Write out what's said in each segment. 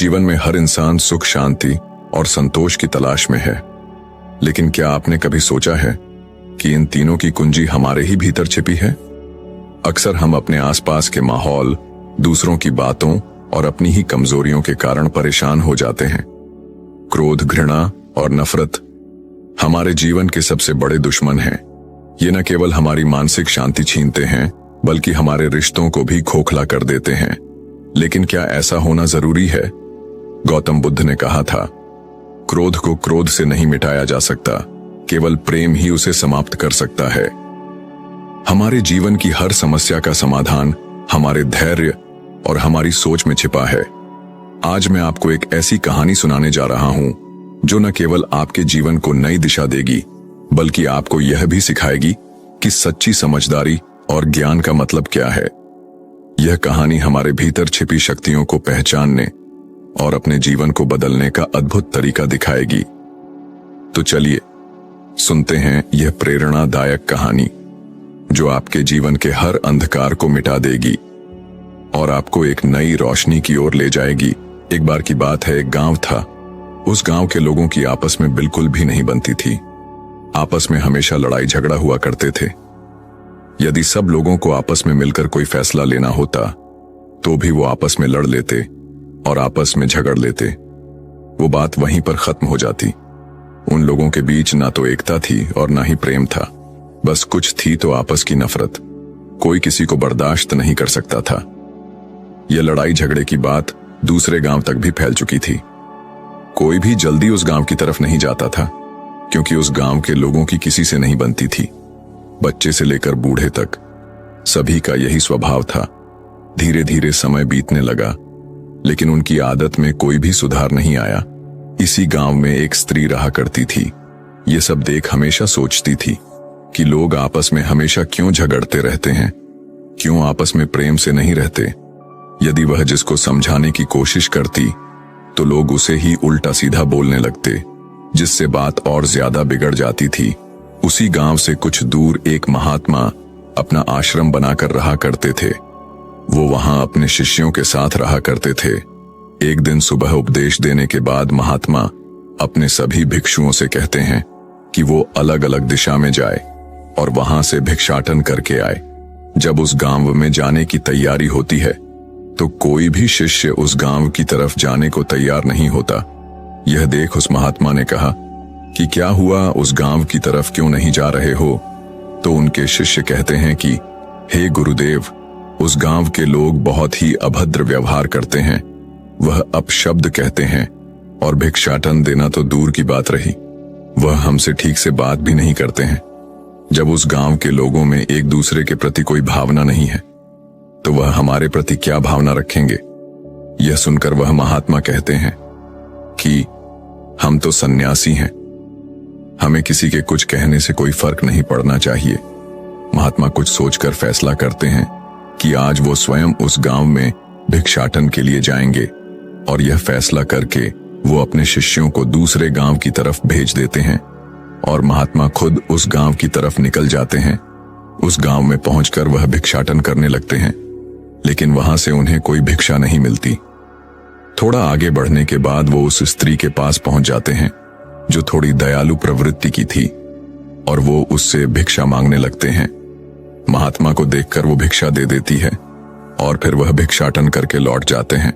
जीवन में हर इंसान सुख, शांति और संतोष की तलाश में है। लेकिन क्या आपने कभी सोचा है कि इन तीनों की कुंजी हमारे ही भीतर छिपी है? अक्सर हम अपने आसपास के माहौल, दूसरों की बातों और अपनी ही कमजोरियों के कारण परेशान हो जाते हैं। क्रोध, घृणा और नफरत हमारे जीवन के सबसे बड़े दुश्मन हैं। ये न केवल हमारी मानसिक शांति छीनते हैं, बल्कि हमारे रिश्तों को भी खोखला कर देते हैं। लेकिन क्या ऐसा होना जरूरी है? गौतम बुद्ध ने कहा था, क्रोध को क्रोध से नहीं मिटाया जा सकता, केवल प्रेम ही उसे समाप्त कर सकता है। हमारे जीवन की हर समस्या का समाधान हमारे धैर्य और हमारी सोच में छिपा है। आज मैं आपको एक ऐसी कहानी सुनाने जा रहा हूं जो न केवल आपके जीवन को नई दिशा देगी, बल्कि आपको यह भी सिखाएगी कि सच्ची समझदारी और ज्ञान का मतलब क्या है। यह कहानी हमारे भीतर छिपी शक्तियों को पहचानने और अपने जीवन को बदलने का अद्भुत तरीका दिखाएगी। तो चलिए सुनते हैं यह प्रेरणादायक कहानी जो आपके जीवन के हर अंधकार को मिटा देगी और आपको एक नई रोशनी की ओर ले जाएगी। एक बार की बात है, एक गांव था। उस गांव के लोगों की आपस में बिल्कुल भी नहीं बनती थी। आपस में हमेशा लड़ाई झगड़ा हुआ करते थे। यदि सब लोगों को आपस में मिलकर कोई फैसला लेना होता तो भी वो आपस में लड़ लेते और आपस में झगड़ लेते। वो बात वहीं पर खत्म हो जाती। उन लोगों के बीच ना तो एकता थी और ना ही प्रेम था। बस कुछ थी तो आपस की नफरत। कोई किसी को बर्दाश्त नहीं कर सकता था। यह लड़ाई झगड़े की बात दूसरे गांव तक भी फैल चुकी थी। कोई भी जल्दी उस गांव की तरफ नहीं जाता था, क्योंकि उस गांव के लोगों की किसी से नहीं बनती थी। बच्चे से लेकर बूढ़े तक सभी का यही स्वभाव था। धीरे धीरे समय बीतने लगा, लेकिन उनकी आदत में कोई भी सुधार नहीं आया। इसी गांव में एक स्त्री रहा करती थी। ये सब देख हमेशा सोचती थी कि लोग आपस में हमेशा क्यों झगड़ते रहते हैं, क्यों आपस में प्रेम से नहीं रहते। यदि वह जिसको समझाने की कोशिश करती तो लोग उसे ही उल्टा सीधा बोलने लगते, जिससे बात और ज्यादा बिगड़ जाती थी। उसी गांव से कुछ दूर एक महात्मा अपना आश्रम बनाकर रहा करते थे। वो वहां अपने शिष्यों के साथ रहा करते थे। एक दिन सुबह उपदेश देने के बाद महात्मा अपने सभी भिक्षुओं से कहते हैं कि वो अलग अलग दिशा में जाए और वहां से भिक्षाटन करके आए। जब उस गांव में जाने की तैयारी होती है तो कोई भी शिष्य उस गांव की तरफ जाने को तैयार नहीं होता। यह देख उस महात्मा ने कहा कि क्या हुआ, उस गांव की तरफ क्यों नहीं जा रहे हो? तो उनके शिष्य कहते हैं कि हे गुरुदेव, उस गांव के लोग बहुत ही अभद्र व्यवहार करते हैं। वह अपशब्द कहते हैं और भिक्षाटन देना तो दूर की बात रही, वह हमसे ठीक से बात भी नहीं करते हैं। जब उस गांव के लोगों में एक दूसरे के प्रति कोई भावना नहीं है तो वह हमारे प्रति क्या भावना रखेंगे? यह सुनकर वह महात्मा कहते हैं कि हम तो सन्यासी हैं, हमें किसी के कुछ कहने से कोई फर्क नहीं पड़ना चाहिए। महात्मा कुछ सोचकर फैसला करते हैं कि आज वो स्वयं उस गांव में भिक्षाटन के लिए जाएंगे और यह फैसला करके वो अपने शिष्यों को दूसरे गांव की तरफ भेज देते हैं और महात्मा खुद उस गांव की तरफ निकल जाते हैं। उस गांव में पहुंचकर वह भिक्षाटन करने लगते हैं, लेकिन वहां से उन्हें कोई भिक्षा नहीं मिलती। थोड़ा आगे बढ़ने के बाद वो उस स्त्री के पास पहुंच जाते हैं जो थोड़ी दयालु प्रवृत्ति की थी और वो उससे भिक्षा मांगने लगते हैं। महात्मा को देखकर वो भिक्षा दे देती है और फिर वह भिक्षाटन करके लौट जाते हैं।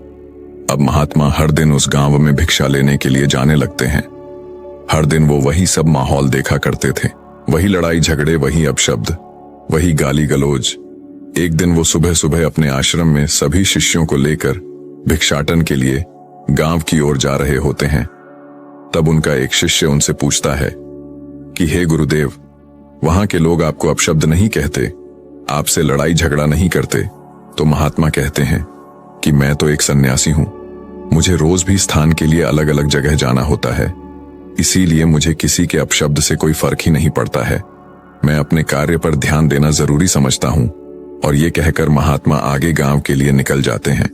अब महात्मा हर दिन उस गांव में भिक्षा लेने के लिए जाने लगते हैं। हर दिन वो वही सब माहौल देखा करते थे, वही लड़ाई झगड़े, वही अपशब्द, वही गाली गलौज। एक दिन वो सुबह सुबह अपने आश्रम में सभी शिष्यों को लेकर भिक्षाटन के लिए गांव की ओर जा रहे होते हैं। तब उनका एक शिष्य उनसे पूछता है कि हे गुरुदेव, वहां के लोग आपको अपशब्द नहीं कहते, आपसे लड़ाई झगड़ा नहीं करते? तो महात्मा कहते हैं कि मैं तो एक सन्यासी हूं, मुझे रोज भी स्थान के लिए अलग अलग जगह जाना होता है, इसीलिए मुझे किसी के अपशब्द से कोई फर्क ही नहीं पड़ता है। मैं अपने कार्य पर ध्यान देना जरूरी समझता हूं। और ये कहकर महात्मा आगे गांव के लिए निकल जाते हैं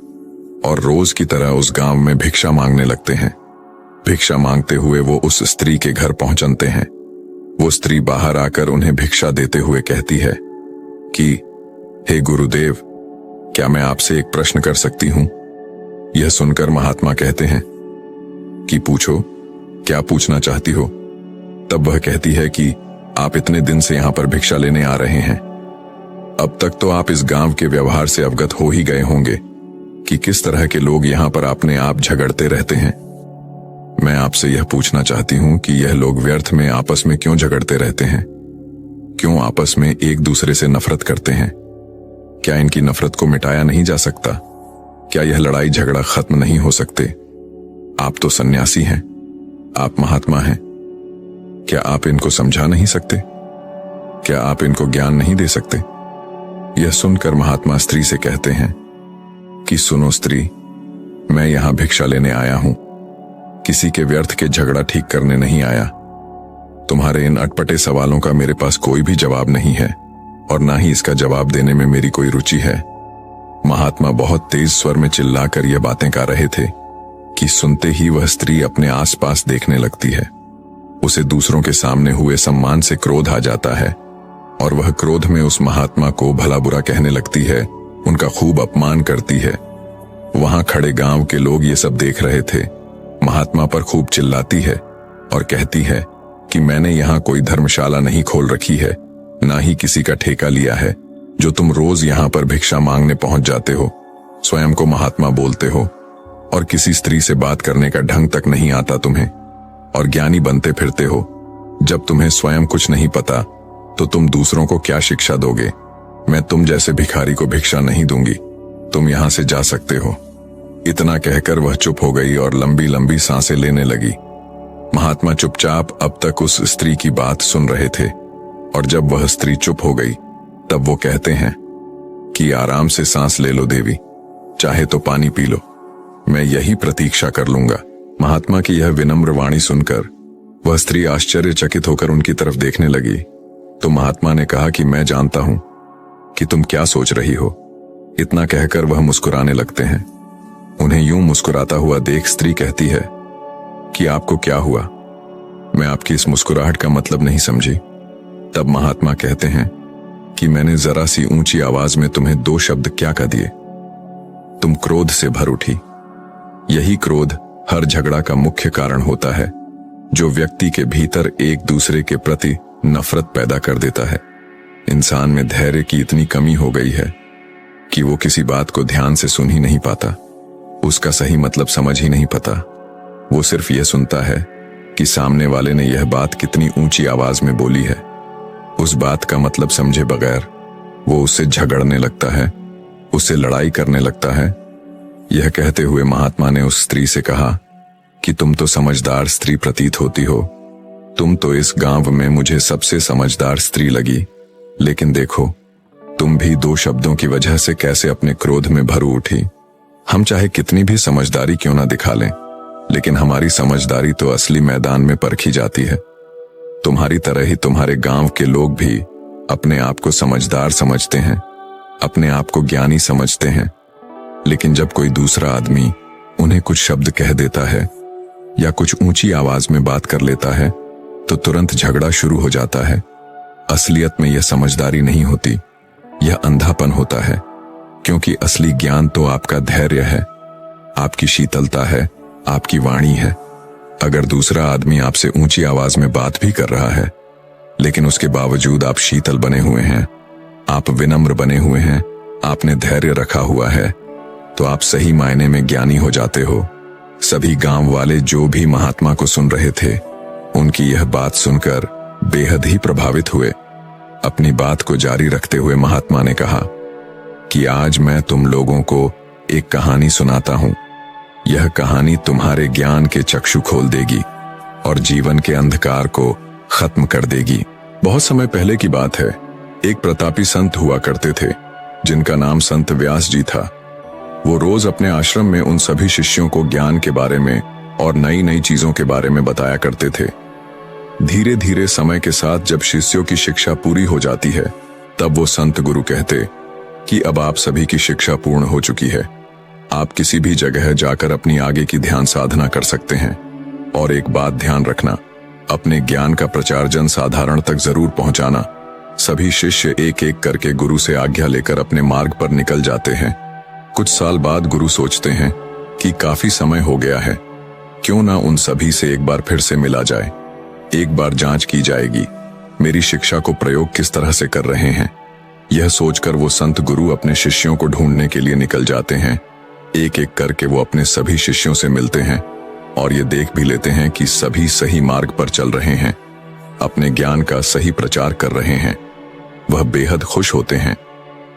और रोज की तरह उस गांव में भिक्षा मांगने लगते हैं। भिक्षा मांगते हुए वो उस स्त्री के घर पहुंचते हैं। वो स्त्री बाहर आकर उन्हें भिक्षा देते हुए कहती है कि हे गुरुदेव, क्या मैं आपसे एक प्रश्न कर सकती हूं? यह सुनकर महात्मा कहते हैं कि पूछो, क्या पूछना चाहती हो। तब वह कहती है कि आप इतने दिन से यहां पर भिक्षा लेने आ रहे हैं। अब तक तो आप इस गांव के व्यवहार से अवगत हो ही गए होंगे कि किस तरह के लोग यहां पर अपने आप झगड़ते रहते हैं। मैं आपसे यह पूछना चाहती हूं कि यह लोग व्यर्थ में आपस में क्यों झगड़ते रहते हैं, क्यों आपस में एक दूसरे से नफरत करते हैं। क्या इनकी नफरत को मिटाया नहीं जा सकता? क्या यह लड़ाई झगड़ा खत्म नहीं हो सकते? आप तो सन्यासी हैं, आप महात्मा हैं, क्या आप इनको समझा नहीं सकते? क्या आप इनको ज्ञान नहीं दे सकते? यह सुनकर महात्मा स्त्री से कहते हैं कि सुनो स्त्री, मैं यहां भिक्षा लेने आया हूं, किसी के व्यर्थ के झगड़ा ठीक करने नहीं आया। तुम्हारे इन अटपटे सवालों का मेरे पास कोई भी जवाब नहीं है और ना ही इसका जवाब देने में मेरी कोई रुचि है। महात्मा बहुत तेज स्वर में चिल्लाकर यह बातें कर रहे थे कि सुनते ही वह स्त्री अपने आसपास देखने लगती है। उसे दूसरों के सामने हुए सम्मान से क्रोध आ जाता है और वह क्रोध में उस महात्मा को भला बुरा कहने लगती है, उनका खूब अपमान करती है। वहां खड़े गांव के लोग ये सब देख रहे थे। महात्मा पर खूब चिल्लाती है और कहती है कि मैंने यहाँ कोई धर्मशाला नहीं खोल रखी है, ना ही किसी का ठेका लिया है जो तुम रोज यहाँ पर भिक्षा मांगने पहुंच जाते हो, स्वयं को महात्मा बोलते हो और किसी स्त्री से बात करने का ढंग तक नहीं आता तुम्हें और ज्ञानी बनते फिरते हो। जब तुम्हें स्वयं कुछ नहीं पता तो तुम दूसरों को क्या शिक्षा दोगे? मैं तुम जैसे भिखारी को भिक्षा नहीं दूंगी, तुम यहां से जा सकते हो। इतना कहकर वह चुप हो गई और लंबी लंबी सांसें लेने लगी। महात्मा चुपचाप अब तक उस स्त्री की बात सुन रहे थे और जब वह स्त्री चुप हो गई तब वो कहते हैं कि आराम से सांस ले लो देवी, चाहे तो पानी पी लो, मैं यही प्रतीक्षा कर लूंगा। महात्मा की यह विनम्र वाणी सुनकर वह स्त्री आश्चर्यचकित होकर उनकी तरफ देखने लगी तो महात्मा ने कहा कि मैं जानता हूं कि तुम क्या सोच रही हो। इतना कहकर वह मुस्कुराने लगते हैं। उन्हें यूं मुस्कुराता हुआ देख स्त्री कहती है कि आपको क्या हुआ? मैं आपकी इस मुस्कुराहट का मतलब नहीं समझी। तब महात्मा कहते हैं कि मैंने जरा सी ऊंची आवाज में तुम्हें 2 शब्द क्या कह दिए? तुम क्रोध से भर उठी। यही क्रोध हर झगड़ा का मुख्य कारण होता है, जो व्यक्ति के भीतर एक दूसरे के प्रति नफरत पैदा कर देता है। इंसान में धैर्य की इतनी कमी हो गई है कि वो किसी बात को ध्यान से सुन ही नहीं पाता, उसका सही मतलब समझ ही नहीं पता। वो सिर्फ यह सुनता है कि सामने वाले ने यह बात कितनी ऊंची आवाज में बोली है। उस बात का मतलब समझे बगैर वो उससे झगड़ने लगता है, उससे लड़ाई करने लगता है। यह कहते हुए महात्मा ने उस स्त्री से कहा कि तुम तो समझदार स्त्री प्रतीत होती हो, तुम तो इस गांव में मुझे सबसे समझदार स्त्री लगी, लेकिन देखो तुम भी 2 शब्दों की वजह से कैसे अपने क्रोध में भर उठी। हम चाहे कितनी भी समझदारी क्यों ना दिखा लें, लेकिन हमारी समझदारी तो असली मैदान में परखी जाती है। तुम्हारी तरह ही तुम्हारे गांव के लोग भी अपने आप को समझदार समझते हैं, अपने आप को ज्ञानी समझते हैं, लेकिन जब कोई दूसरा आदमी उन्हें कुछ शब्द कह देता है या कुछ ऊंची आवाज में बात कर लेता है तो तुरंत झगड़ा शुरू हो जाता है। असलियत में यह समझदारी नहीं होती, यह अंधापन होता है, क्योंकि असली ज्ञान तो आपका धैर्य है, आपकी शीतलता है, आपकी वाणी है। अगर दूसरा आदमी आपसे ऊंची आवाज में बात भी कर रहा है लेकिन उसके बावजूद आप शीतल बने हुए हैं, आप विनम्र बने हुए हैं, आपने धैर्य रखा हुआ है, तो आप सही मायने में ज्ञानी हो जाते हो। सभी गांव वाले जो भी महात्मा को सुन रहे थे, उनकी यह बात सुनकर बेहद ही प्रभावित हुए। अपनी बात को जारी रखते हुए महात्मा ने कहा कि आज मैं तुम लोगों को एक कहानी सुनाता हूं। यह कहानी तुम्हारे ज्ञान के चक्षु खोल देगी और जीवन के अंधकार को खत्म कर देगी। बहुत समय पहले की बात है, एक प्रतापी संत हुआ करते थे जिनका नाम संत व्यास जी था। वो रोज अपने आश्रम में उन सभी शिष्यों को ज्ञान के बारे में और नई नई चीजों के बारे में बताया करते थे। धीरे धीरे समय के साथ जब शिष्यों की शिक्षा पूरी हो जाती है, तब वो संत गुरु कहते कि अब आप सभी की शिक्षा पूर्ण हो चुकी है, आप किसी भी जगह जाकर अपनी आगे की ध्यान साधना कर सकते हैं। और एक बात ध्यान रखना, अपने ज्ञान का प्रचार जन साधारण तक जरूर पहुंचाना। सभी शिष्य एक एक करके गुरु से आज्ञा लेकर अपने मार्ग पर निकल जाते हैं। कुछ साल बाद गुरु सोचते हैं कि काफी समय हो गया है, क्यों ना उन सभी से एक बार फिर से मिला जाए। एक बार जांच की जाएगी मेरी शिक्षा को प्रयोग किस तरह से कर रहे हैं। यह सोचकर वो संत गुरु अपने शिष्यों को ढूंढने के लिए निकल जाते हैं। एक एक करके वो अपने सभी शिष्यों से मिलते हैं और ये देख भी लेते हैं कि सभी सही मार्ग पर चल रहे हैं, अपने ज्ञान का सही प्रचार कर रहे हैं। वह बेहद खुश होते हैं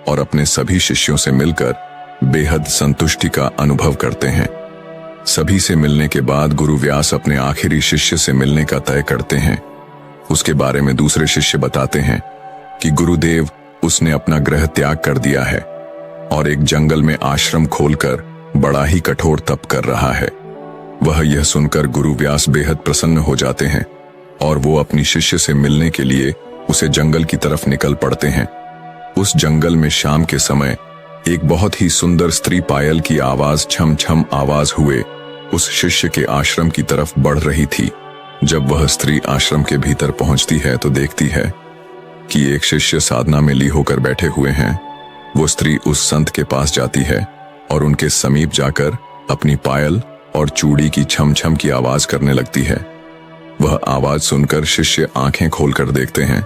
और अपने सभी शिष्यों से मिलकर बेहद संतुष्टि का अनुभव करते हैं। सभी से मिलने के बाद गुरु व्यास अपने आखिरी शिष्य से मिलने का तय करते हैं। उसके बारे में दूसरे शिष्य बताते हैं कि गुरुदेव उसने अपना गृह त्याग कर दिया है और एक जंगल में आश्रम खोलकर बड़ा ही कठोर तप कर रहा है। वह यह सुनकर गुरु व्यास बेहद प्रसन्न हो जाते हैं और वो अपनी शिष्य से मिलने के लिए उसे जंगल की तरफ निकल पड़ते हैं। उस जंगल में शाम के समय एक बहुत ही सुंदर स्त्री पायल की आवाज छम छम आवाज हुए उस शिष्य के आश्रम की तरफ बढ़ रही थी। जब वह स्त्री आश्रम के भीतर पहुंचती है तो देखती है कि एक शिष्य साधना में ली होकर बैठे हुए हैं। वो स्त्री उस संत के पास जाती है और उनके समीप जाकर अपनी पायल और चूड़ी की छम छम की आवाज करने लगती है। वह आवाज सुनकर शिष्य आंखें खोलकर देखते हैं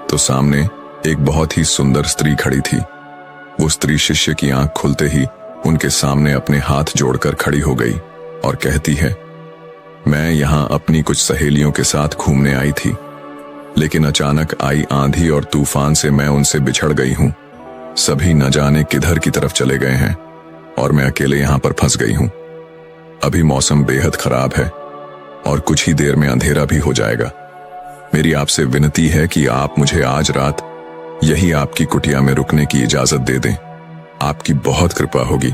तो सामने एक बहुत ही सुंदर स्त्री खड़ी थी। वो स्त्री शिष्य की आंख खुलते ही उनके सामने अपने हाथ जोड़कर खड़ी हो गई और कहती है, मैं यहां अपनी कुछ सहेलियों के साथ घूमने आई थी, लेकिन अचानक आई आंधी और तूफान से मैं उनसे बिछड़ गई हूं। सभी न जाने किधर की तरफ चले गए हैं और मैं अकेले यहां पर फंस गई हूं। अभी मौसम बेहद खराब है और कुछ ही देर में अंधेरा भी हो जाएगा। मेरी आपसे विनती है कि आप मुझे आज रात यही आपकी कुटिया में रुकने की इजाजत दे दें। आपकी बहुत कृपा होगी।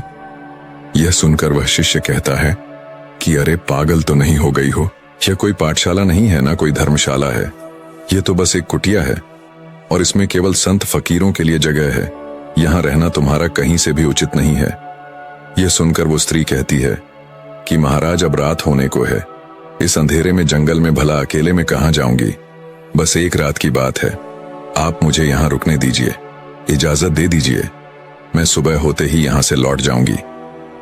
यह सुनकर वह शिष्य कहता है कि अरे पागल तो नहीं हो गई हो, यह कोई पाठशाला नहीं है ना कोई धर्मशाला है। यह तो बस एक कुटिया है और इसमें केवल संत फकीरों के लिए जगह है। यहां रहना तुम्हारा कहीं से भी उचित नहीं है। यह सुनकर वो स्त्री कहती है कि महाराज अब रात होने को है, इस अंधेरे में जंगल में भला अकेले में कहां जाऊंगी। बस एक रात की बात है, आप मुझे यहां रुकने दीजिए, इजाजत दे दीजिए। मैं सुबह होते ही यहां से लौट जाऊंगी।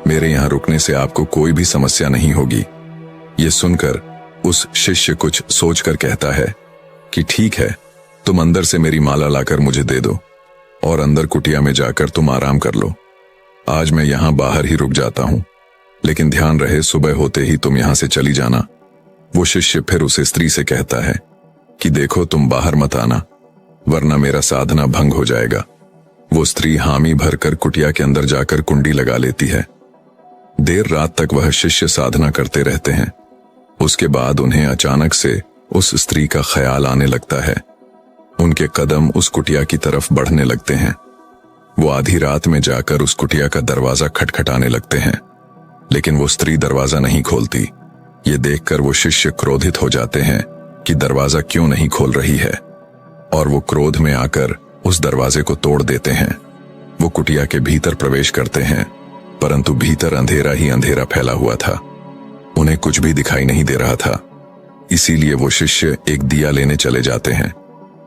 मेरे यहां रुकने से आपको कोई भी समस्या नहीं होगी। यह सुनकर उस शिष्य कुछ सोचकर कहता है कि ठीक है, तुम अंदर से मेरी माला लाकर मुझे दे दो और अंदर कुटिया में जाकर तुम आराम कर लो। आज मैं यहां बाहर ही रुक जाता हूं, लेकिन ध्यान रहे सुबह होते ही तुम यहां से चली जाना। वो शिष्य फिर उस स्त्री से कहता है कि देखो तुम बाहर मत आना, वरना मेरा साधना भंग हो जाएगा। वो स्त्री हामी भरकर कुटिया के अंदर जाकर कुंडी लगा लेती है। देर रात तक वह शिष्य साधना करते रहते हैं। उसके बाद उन्हें अचानक से उस स्त्री का ख्याल आने लगता है। उनके कदम उस कुटिया की तरफ बढ़ने लगते हैं। वो आधी रात में जाकर उस कुटिया का दरवाजा खटखटाने लगते हैं, लेकिन वो स्त्री दरवाजा नहीं खोलती। ये देखकर वो शिष्य क्रोधित हो जाते हैं कि दरवाजा क्यों नहीं खोल रही है, और वो क्रोध में आकर उस दरवाजे को तोड़ देते हैं। वो कुटिया के भीतर प्रवेश करते हैं, परंतु भीतर अंधेरा ही अंधेरा फैला हुआ था। उन्हें कुछ भी दिखाई नहीं दे रहा था। इसीलिए वो शिष्य एक दिया लेने चले जाते हैं।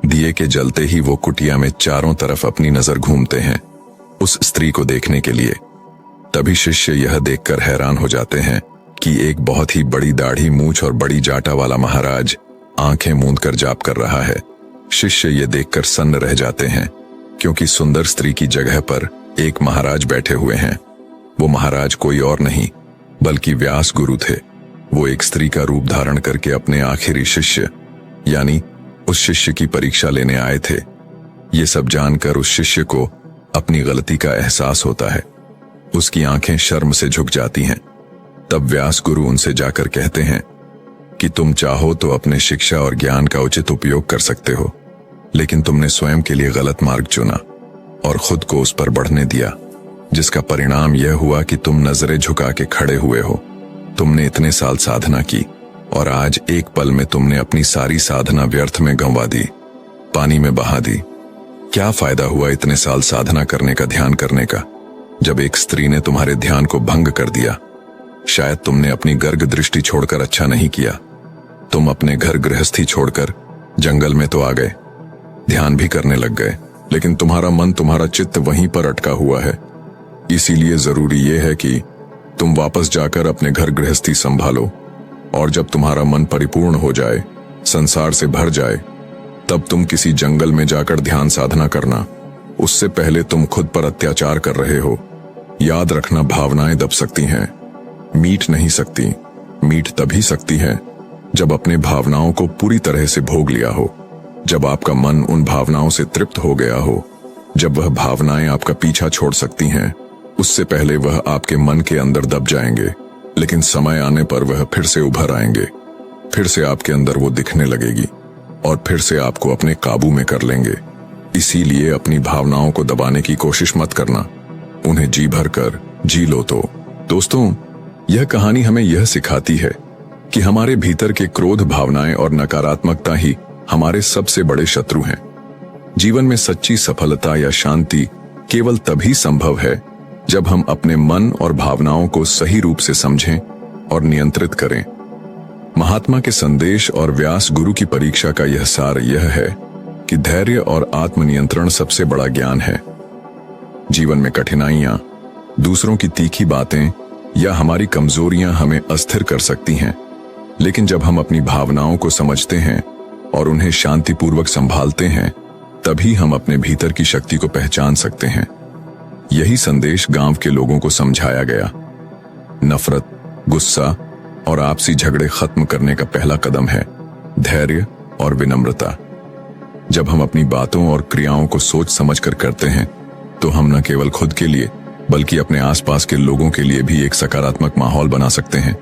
दिए के जलते ही वो कुटिया में चारों तरफ अपनी नजर घूमते हैं उस स्त्री को देखने के लिए। तभी शिष्य यह देखकर हैरान हो जाते हैं कि एक बहुत ही बड़ी दाढ़ी, मूछ और बड़ी जाटा वाला महाराज आंखें मूंद कर जाप कर रहा है। शिष्य ये देखकर सन्न रह जाते हैं, क्योंकि सुंदर स्त्री की जगह पर एक महाराज बैठे हुए हैं। वो महाराज कोई और नहीं बल्कि व्यास गुरु थे। वो एक स्त्री का रूप धारण करके अपने आखिरी शिष्य यानी उस शिष्य की परीक्षा लेने आए थे। ये सब जानकर उस शिष्य को अपनी गलती का एहसास होता है। उसकी आंखें शर्म से झुक जाती हैं। तब व्यास गुरु उनसे जाकर कहते हैं कि तुम चाहो तो अपने शिक्षा और ज्ञान का उचित उपयोग कर सकते हो, लेकिन तुमने स्वयं के लिए गलत मार्ग चुना और खुद को उस पर बढ़ने दिया, जिसका परिणाम यह हुआ कि तुम नजरें झुका के खड़े हुए हो। तुमने इतने साल साधना की और आज एक पल में तुमने अपनी सारी साधना व्यर्थ में गंवा दी, पानी में बहा दी। क्या फायदा हुआ इतने साल साधना करने का, ध्यान करने का, जब एक स्त्री ने तुम्हारे ध्यान को भंग कर दिया। शायद तुमने अपनी गर्ग दृष्टि छोड़कर अच्छा नहीं किया। तुम अपने घर गृहस्थी छोड़कर जंगल में तो आ गए, ध्यान भी करने लग गए, लेकिन तुम्हारा मन, तुम्हारा चित्त वहीं पर अटका हुआ है। इसीलिए जरूरी यह है कि तुम वापस जाकर अपने घर गृहस्थी संभालो, और जब तुम्हारा मन परिपूर्ण हो जाए, संसार से भर जाए, तब तुम किसी जंगल में जाकर ध्यान साधना करना। उससे पहले तुम खुद पर अत्याचार कर रहे हो। याद रखना, भावनाएं दब सकती हैं, मीट नहीं सकती। मीट तभी सकती है जब अपने भावनाओं को पूरी तरह से भोग लिया हो, जब आपका मन उन भावनाओं से तृप्त हो गया हो, जब वह भावनाएं आपका पीछा छोड़ सकती हैं। उससे पहले वह आपके मन के अंदर दब जाएंगे, लेकिन समय आने पर वह फिर से उभर आएंगे। फिर से आपके अंदर वो दिखने लगेगी और फिर से आपको अपने काबू में कर लेंगे। इसीलिए अपनी भावनाओं को दबाने की कोशिश मत करना, उन्हें जी भर कर जी लो। तो दोस्तों, यह कहानी हमें यह सिखाती है कि हमारे भीतर के क्रोध, भावनाएं और नकारात्मकता ही हमारे सबसे बड़े शत्रु हैं। जीवन में सच्ची सफलता या शांति केवल तभी संभव है जब हम अपने मन और भावनाओं को सही रूप से समझें और नियंत्रित करें। महात्मा के संदेश और व्यास गुरु की परीक्षा का यह सार यह है कि धैर्य और आत्मनियंत्रण सबसे बड़ा ज्ञान है। जीवन में कठिनाइयां, दूसरों की तीखी बातें या हमारी कमजोरियां हमें अस्थिर कर सकती हैं, लेकिन जब हम अपनी भावनाओं को समझते हैं और उन्हें शांतिपूर्वक संभालते हैं, तभी हम अपने भीतर की शक्ति को पहचान सकते हैं। यही संदेश गांव के लोगों को समझाया गया। नफरत, गुस्सा और आपसी झगड़े खत्म करने का पहला कदम है धैर्य और विनम्रता। जब हम अपनी बातों और क्रियाओं को सोच समझकर करते हैं, तो हम न केवल खुद के लिए बल्कि अपने आसपास के लोगों के लिए भी एक सकारात्मक माहौल बना सकते हैं।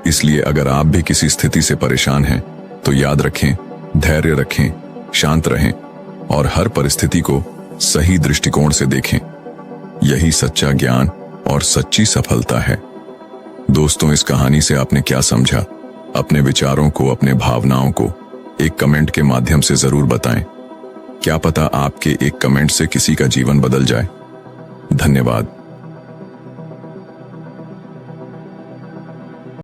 इसलिए अगर आप भी किसी स्थिति से परेशान हैं, तो याद रखें, धैर्य रखें, शांत रहें और हर परिस्थिति को सही दृष्टिकोण से देखें। यही सच्चा ज्ञान और सच्ची सफलता है। दोस्तों, इस कहानी से आपने क्या समझा? अपने विचारों को, अपने भावनाओं को एक कमेंट के माध्यम से जरूर बताएं। क्या पता आपके एक कमेंट से किसी का जीवन बदल जाए। धन्यवाद।